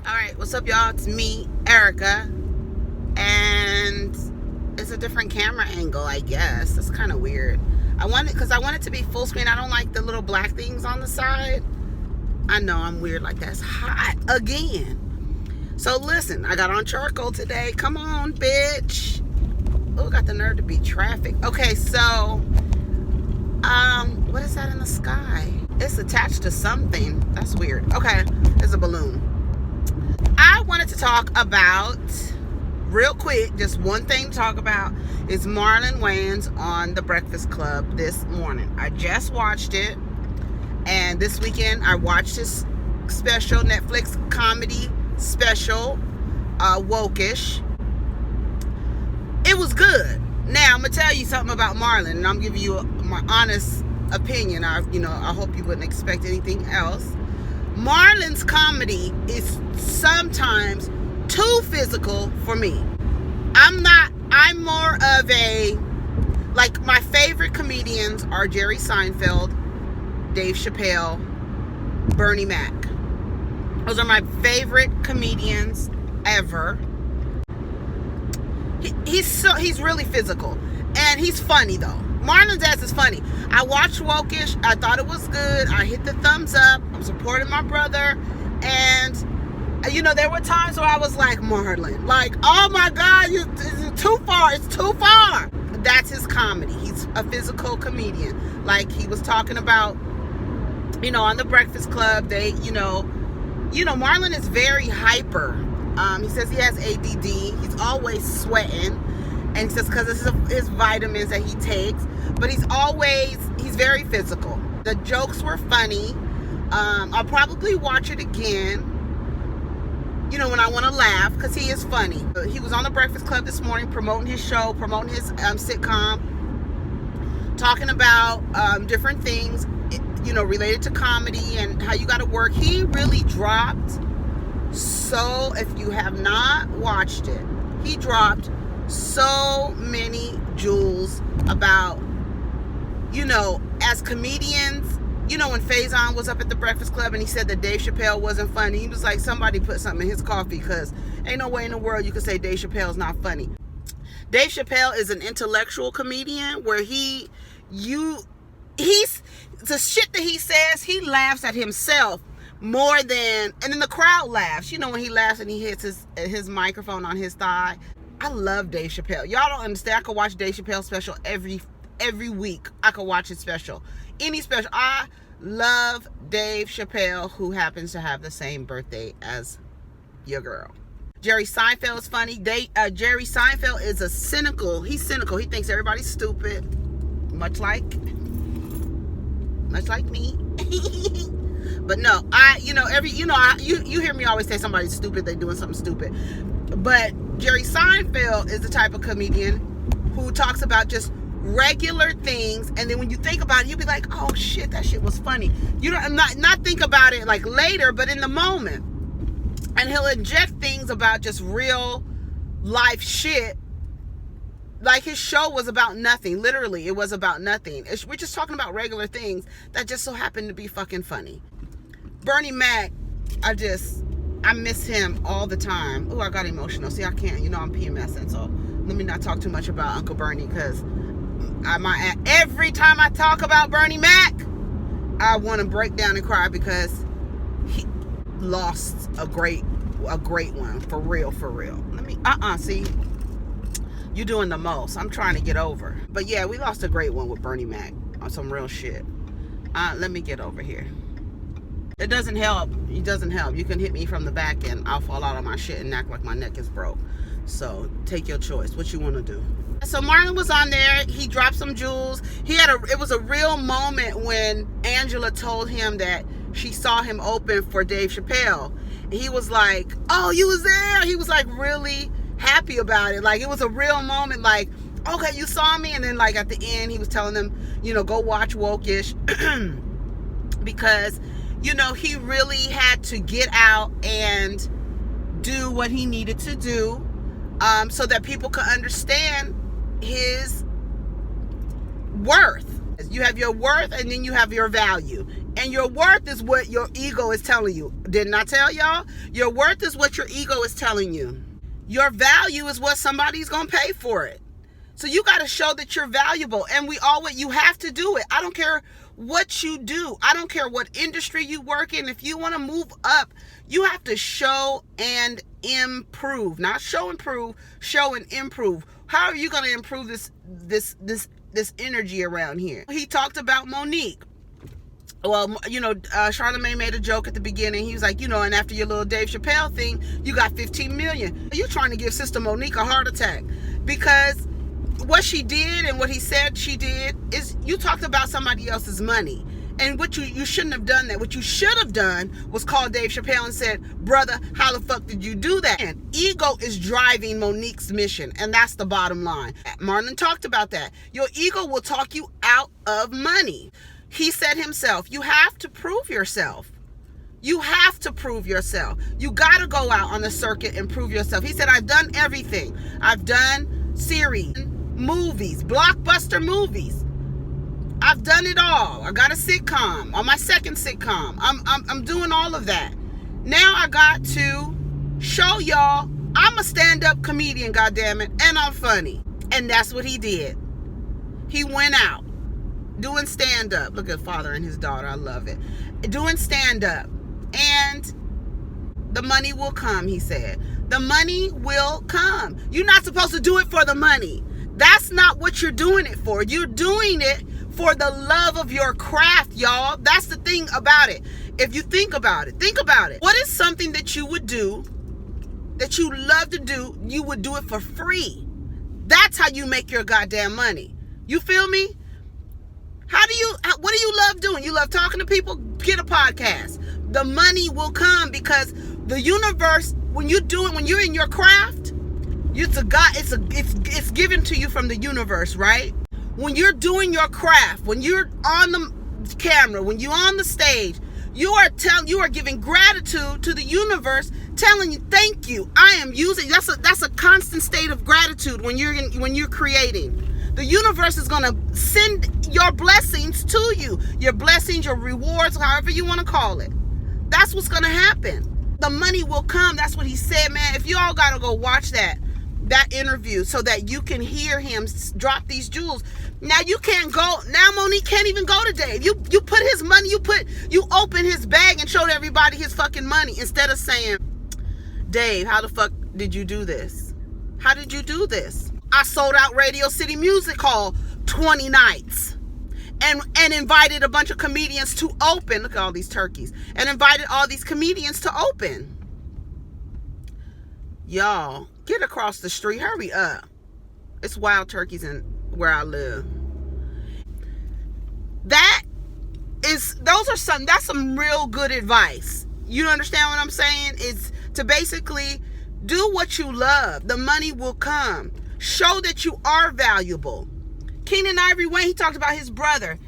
Alright, what's up, y'all? It's me, Erica, and it's a different camera angle, I guess. That's kind of weird. I want it to be full screen. I don't like the little black things on the side. I know I'm weird like that. It's hot again. So listen, I got on charcoal today. Come on, bitch. Oh, got the nerve to beat traffic. Okay, so what is that in the sky? It's attached to something. That's weird. Okay, it's a balloon. I wanted to talk about, real quick, just one thing to talk about is Marlon Wayans on The Breakfast Club this morning. I just watched it, and this weekend I watched his special, Netflix comedy special, Wokish. It was good. Now, I'm going to tell you something about Marlon, and I'm giving you my honest opinion. I hope you wouldn't expect anything else. Marlon's comedy is sometimes too physical for me. I'm more of a, like, my favorite comedians are Jerry Seinfeld, Dave Chappelle, Bernie Mac. Those are my favorite comedians ever. He's really physical, and he's funny though. Marlon's ass is funny. I watched Wokish. I thought it was good. I hit the thumbs up. I'm supporting my brother. And, there were times where I was like, Marlon, like, oh my God, it's too far. It's too far. That's his comedy. He's a physical comedian. Like he was talking about, on The Breakfast Club, Marlon is very hyper. He says he has ADD. He's always sweating. And he says because it's his vitamins that he takes. But he's very physical. The jokes were funny. I'll probably watch it again, when I want to laugh, because he is funny. He was on The Breakfast Club this morning promoting his show, promoting his sitcom, talking about different things, related to comedy and how you got to work. He really dropped, so if you have not watched it, he dropped so many jewels about, as comedians, when Faizon was up at The Breakfast Club and he said that Dave Chappelle wasn't funny, he was like, somebody put something in his coffee, because ain't no way in the world you could say Dave Chappelle's not funny. Dave Chappelle is an intellectual comedian where he's the shit that he says, he laughs at himself more than, and then the crowd laughs. When he laughs and he hits his microphone on his thigh. I love Dave Chappelle. Y'all don't understand. I could watch Dave Chappelle's special every week. I could watch his special. Any special. I love Dave Chappelle, who happens to have the same birthday as your girl. Jerry Seinfeld is funny. Jerry Seinfeld is he's cynical. He thinks everybody's stupid. Much like me. But no, you hear me always say somebody's stupid, they doing something stupid. But Jerry Seinfeld is the type of comedian who talks about just regular things, and then when you think about it, you'll be like, oh shit, that shit was funny. You don't not think about it like later, but in the moment. And he'll inject things about just real life shit. Like his show was about nothing. Literally, it was about nothing. We're just talking about regular things that just so happened to be fucking funny. Bernie Mac, I miss him all the time. Oh, I got emotional. See, I can't. I'm PMSing, so let me not talk too much about Uncle Bernie, because every time I talk about Bernie Mac, I want to break down and cry, because he lost a great one. For real. See, you're doing the most. I'm trying to get over. But yeah, we lost a great one with Bernie Mac on some real shit. Let me get over here. It doesn't help. It doesn't help. You can hit me from the back and I'll fall out on my shit and act like my neck is broke. So take your choice. What you want to do. So Marlon was on there. He dropped some jewels. It was a real moment when Angela told him that she saw him open for Dave Chappelle. And he was like, oh, you was there. He was like really happy about it. Like it was a real moment. Like, okay, you saw me. And then like at the end, he was telling them, go watch Wokish. Because he really had to get out and do what he needed to do, so that people could understand his worth. You have your worth, and then you have your value. And your worth is what your ego is telling you. Didn't I tell y'all? Your worth is what your ego is telling you. Your value is what somebody's going to pay for it. So you got to show that you're valuable. And you have to do it. I don't care what you do. I don't care what industry you work in. If you want to move up, you have to show and improve. Not show and prove, show and improve. How are you going to improve this energy around here? He talked about Monique. Well, Charlamagne made a joke at the beginning. He was like, and after your little Dave Chappelle thing, you got 15 million. You're trying to give Sister Monique a heart attack, because what she did and what he said she did is, you talked about somebody else's money. And what you shouldn't have done that. What you should have done was call Dave Chappelle and said, brother, how the fuck did you do that? And ego is driving Monique's mission. And that's the bottom line. Marlon talked about that. Your ego will talk you out of money. He said himself, you have to prove yourself. You have to prove yourself. You got to go out on the circuit and prove yourself. He said, I've done everything. I've done series, movies, blockbuster movies. I've done it all. I got a sitcom, on my second sitcom. I'm doing all of that. Now I got to show y'all I'm a stand-up comedian, goddammit, and I'm funny. And that's what he did. He went out doing stand-up. Look at father and his daughter. I love it. Doing stand-up. And the money will come, he said. The money will come. You're not supposed to do it for the money. That's not what you're doing it for. You're doing it for the love of your craft, y'all. That's the thing about it. If you think about it. What is something that you would do, that you love to do, you would do it for free? That's how you make your goddamn money. You feel me? What do you love doing? You love talking to people? Get a podcast. The money will come, because the universe, when you're in your craft, it's given to you from the universe, right? When you're doing your craft, when you're on the camera, when you're on the stage, you are giving gratitude to the universe, telling you, thank you. I am using, that's a constant state of gratitude when you're creating. The universe is going to send your blessings to you. Your blessings, your rewards, however you want to call it. That's what's going to happen. The money will come. That's what he said, man. If you all got to go watch that interview so that you can hear him drop these jewels. Now you can't go. Now Monique can't even go to Dave. You put his money, you open his bag and showed everybody his fucking money, instead of saying, Dave, how the fuck did you do this? How did you do this? I sold out Radio City Music Hall 20 nights and invited a bunch of comedians to open. Look at all these turkeys. And invited all these comedians to open. Y'all, get across the street. Hurry up. It's wild turkeys in where I live. That's some real good advice. You understand what I'm saying? It's to basically do what you love. The money will come. Show that you are valuable. Keenan Ivory Wayne, he talked about his brother.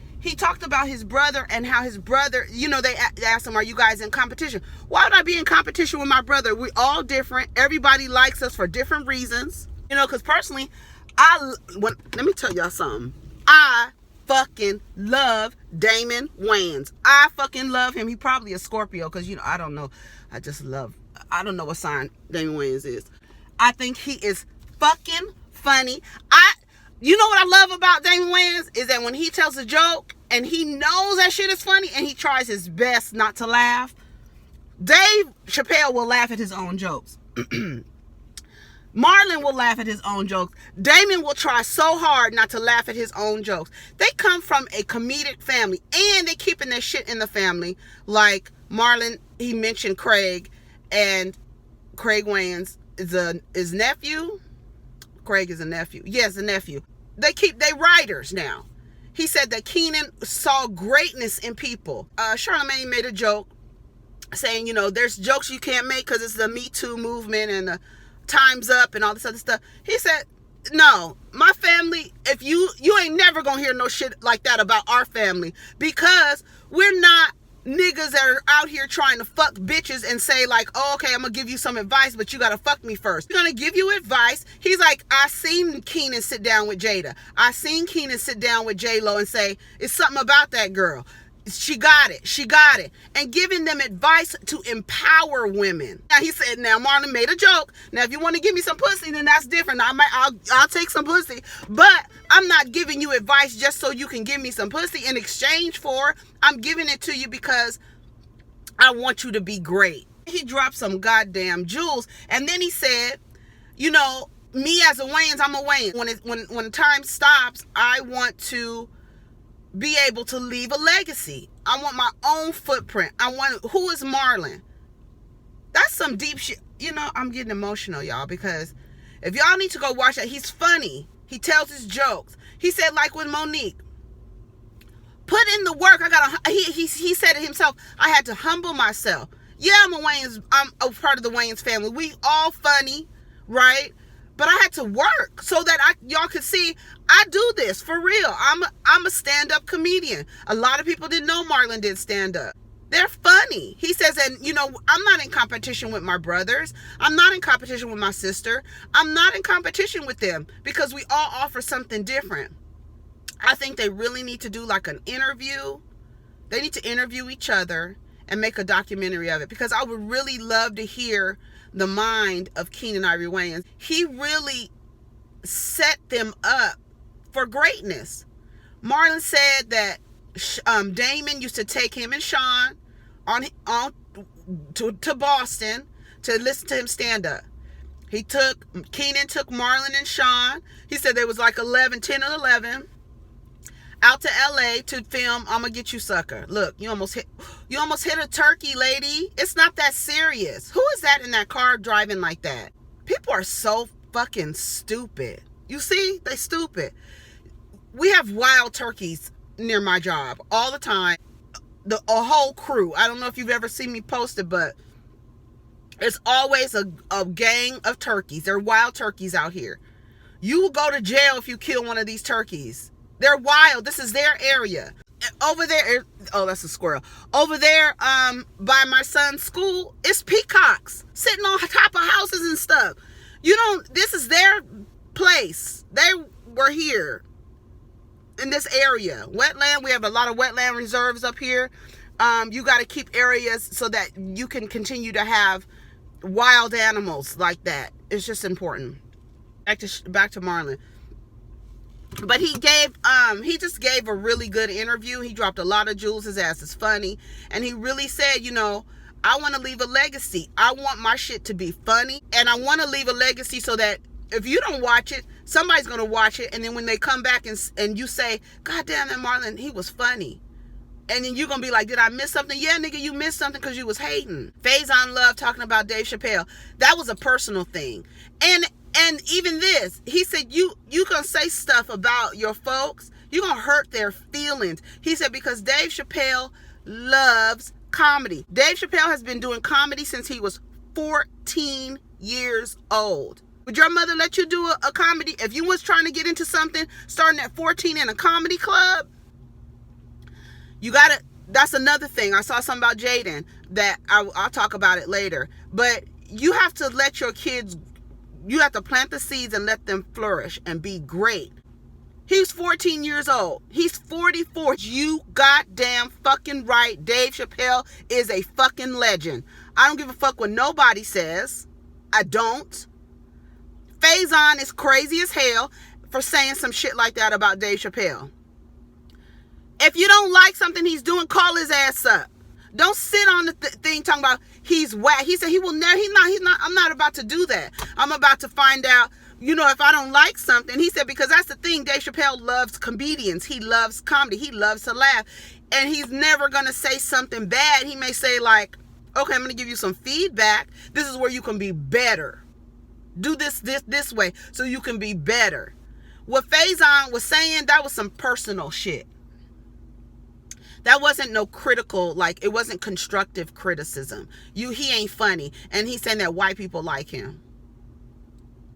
And how his brother, they asked him, are you guys in competition? Why would I be in competition with my brother? We're all different. Everybody likes us for different reasons. Because personally, let me tell y'all something. I fucking love Damon Wayans. I fucking love him. He probably a Scorpio, because, I don't know. I don't know what sign Damon Wayans is. I think he is fucking funny. You know what I love about Damon Wayans is that when he tells a joke and he knows that shit is funny and he tries his best not to laugh, Dave Chappelle will laugh at his own jokes. Marlon will laugh at his own jokes. Damon will try so hard not to laugh at his own jokes. They come from a comedic family, and they keeping their shit in the family. Like Marlon, he mentioned Craig, and Craig Wayans is nephew. Craig is a nephew. Yes, a nephew. They writers now. He said that Keenan saw greatness in people. Charlamagne made a joke saying, there's jokes you can't make because it's the Me Too movement and the time's up and all this other stuff. He said, no, my family, if you ain't never gonna hear no shit like that about our family, because we're not niggas that are out here trying to fuck bitches and say like, oh, okay, I'm gonna give you some advice, but you gotta fuck me first. I'm gonna give you advice. He's like, I seen Keenan sit down with Jada. I seen Keenan sit down with J-Lo and say, it's something about that girl. She got it. She got it. And giving them advice to empower women. Now he said, now Marlon made a joke. Now if you want to give me some pussy, then that's different. I'll take some pussy. But I'm not giving you advice just so you can give me some pussy in exchange for. I'm giving it to you because I want you to be great. He dropped some goddamn jewels. And then he said, you know, me as a Wayans, I'm a Wayans. When time stops, I want to be able to leave a legacy. I want my own footprint. Who is Marlon? That's some deep shit. You know, I'm getting emotional, y'all, because if y'all need to go watch that, he's funny. He tells his jokes. He said, like with Monique, put in the work. He said it himself. I had to humble myself. Yeah, I'm a Wayans. I'm a part of the Wayans family. We all funny, right? But I had to work so that y'all could see I do this for real. I'm a stand-up comedian. A lot of people didn't know Marlon did stand-up. They're funny. He says, and you know, I'm not in competition with my brothers. I'm not in competition with my sister. I'm not in competition with them because we all offer something different. I think they really need to do like an interview. They need to interview each other and make a documentary of it, because I would really love to hear the mind of Keenan Ivory Wayans. He really set them up for greatness. Marlon said that Damon used to take him and Sean to Boston to listen to him stand up. Keenan took Marlon and Sean. He said there was like 10 or 11 out to LA to film I'ma Get You Sucker. Look, you almost hit a turkey, lady. It's not that serious. Who is that in that car driving like that? People are so fucking stupid. You see? They stupid. We have wild turkeys near my job all the time. A whole crew. I don't know if you've ever seen me post it, but it's always a gang of turkeys. They're wild turkeys out here. You will go to jail if you kill one of these turkeys. They're wild. This is their area. Over there, oh, that's a squirrel. Over there, by my son's school, it's peacocks sitting on top of houses and stuff. This is their place. They were here in this area. Wetland, we have a lot of wetland reserves up here. You got to keep areas so that you can continue to have wild animals like that. It's just important. Back to Marlon. But he just gave a really good interview. He dropped a lot of jewels. His ass is funny. And he really said, you know, I want to leave a legacy. I want my shit to be funny. And I want to leave a legacy so that if you don't watch it, somebody's going to watch it. And then when they come back and you say, God damn it, Marlon, he was funny. And then you're going to be like, did I miss something? Yeah, nigga, you missed something because you was hating. Faizon Love talking about Dave Chappelle. That was a personal thing. And even this, he said, you gonna say stuff about your folks, you're gonna hurt their feelings. He said, because Dave Chappelle loves comedy. Dave Chappelle has been doing comedy since he was 14 years old. Would your mother let you do a comedy? If you was trying to get into something starting at 14 in a comedy club, that's another thing. I saw something about Jaden that I'll talk about it later. But you have to let your kids, you have to plant the seeds and let them flourish and be great. He's 14 years old. He's 44. You goddamn fucking right. Dave Chappelle is a fucking legend. I don't give a fuck what nobody says. I don't. Faizon is crazy as hell for saying some shit like that about Dave Chappelle. If you don't like something he's doing, call his ass up. Don't sit on the thing talking about he's whack. He said he will never, he's not, I'm not about to do that. I'm about to find out, you know, if I don't like something. He said, because that's the thing, Dave Chappelle loves comedians. He loves comedy. He loves to laugh. And he's never going to say something bad. He may say like, okay, I'm going to give you some feedback. This is where you can be better. Do this way so you can be better. What Faizon was saying, that was some personal shit. That wasn't no critical, like, it wasn't constructive criticism. He ain't funny. And he's saying that white people like him.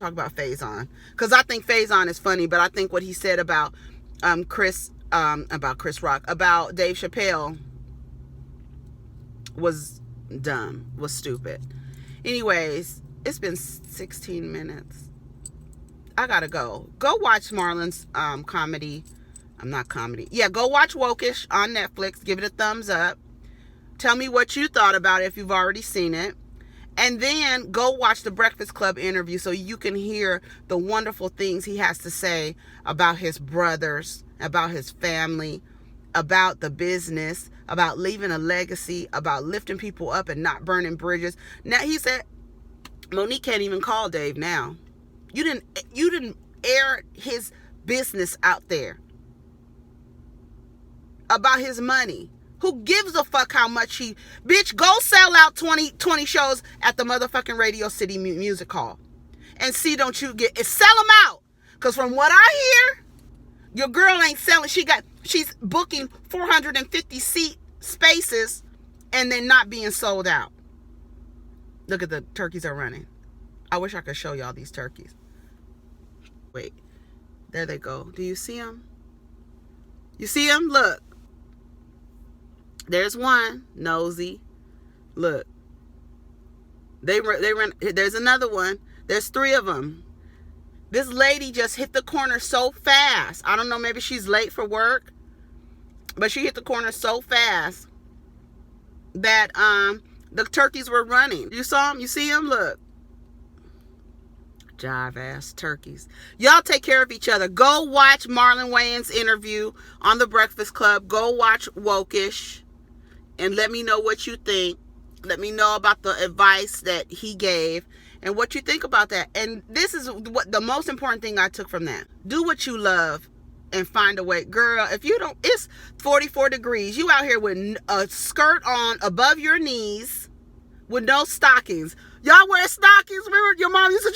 Talk about Faizon. Because I think Faizon is funny, but I think what he said about Chris Rock, about Dave Chappelle was dumb, was stupid. Anyways, it's been 16 minutes. I gotta go. Go watch Marlon's comedy. I'm not comedy. Yeah, go watch Wokish on Netflix. Give it a thumbs up. Tell me what you thought about it if you've already seen it. And then go watch the Breakfast Club interview so you can hear the wonderful things he has to say about his brothers, about his family, about the business, about leaving a legacy, about lifting people up and not burning bridges. Now, he said, Monique can't even call Dave now. You didn't air his business out there about his money. Who gives a fuck how much he... Bitch, go sell out 20 shows at the motherfucking Radio City Music Hall. And see, don't you get... Sell them out. Because from what I hear, your girl ain't selling. She's booking 450 seat spaces and then not being sold out. Look at the turkeys are running. I wish I could show y'all these turkeys. Wait. There they go. Do you see them? You see them? Look. There's one. Nosy. Look. They run. There's another one. There's 3 of them. This lady just hit the corner so fast. I don't know. Maybe she's late for work. But she hit the corner so fast that the turkeys were running. You saw them? You see them? Look. Jive ass turkeys. Y'all take care of each other. Go watch Marlon Wayans' interview on The Breakfast Club. Go watch Wokish. And let me know what you think. Let me know about the advice that he gave and what you think about that. And this is what the most important thing I took from that. Do what you love and find a way. Girl, if you don't, it's 44 degrees. You out here with a skirt on above your knees with no stockings. Y'all wear stockings? Remember your mom used to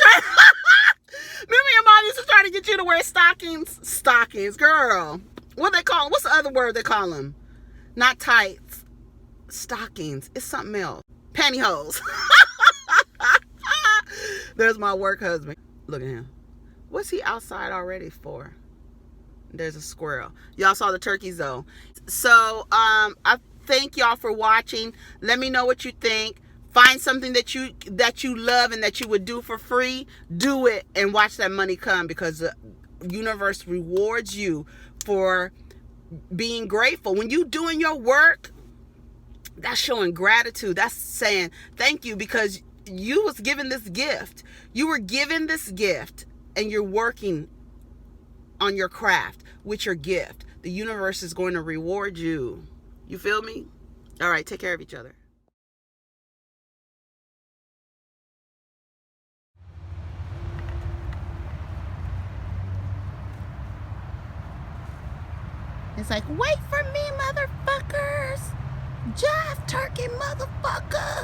try to get you to wear stockings? Stockings, girl. What they call them? What's the other word they call them? Not tights. Stockings. It's something else. Pantyhose. There's my work husband. Look at him. What's he outside already for? There's a squirrel. Y'all saw the turkeys though. So I thank y'all for watching. Let me know what you think. Find something that you love and that you would do for free. Do it and watch that money come, because the universe rewards you for being grateful. When you doing your work, that's showing gratitude. That's saying thank you, because you was given this gift. You were given this gift and you're working on your craft with your gift. The universe is going to reward you. You feel me? All right, take care of each other. It's like, wait for me, motherfuckers. Jive turkey, motherfucker.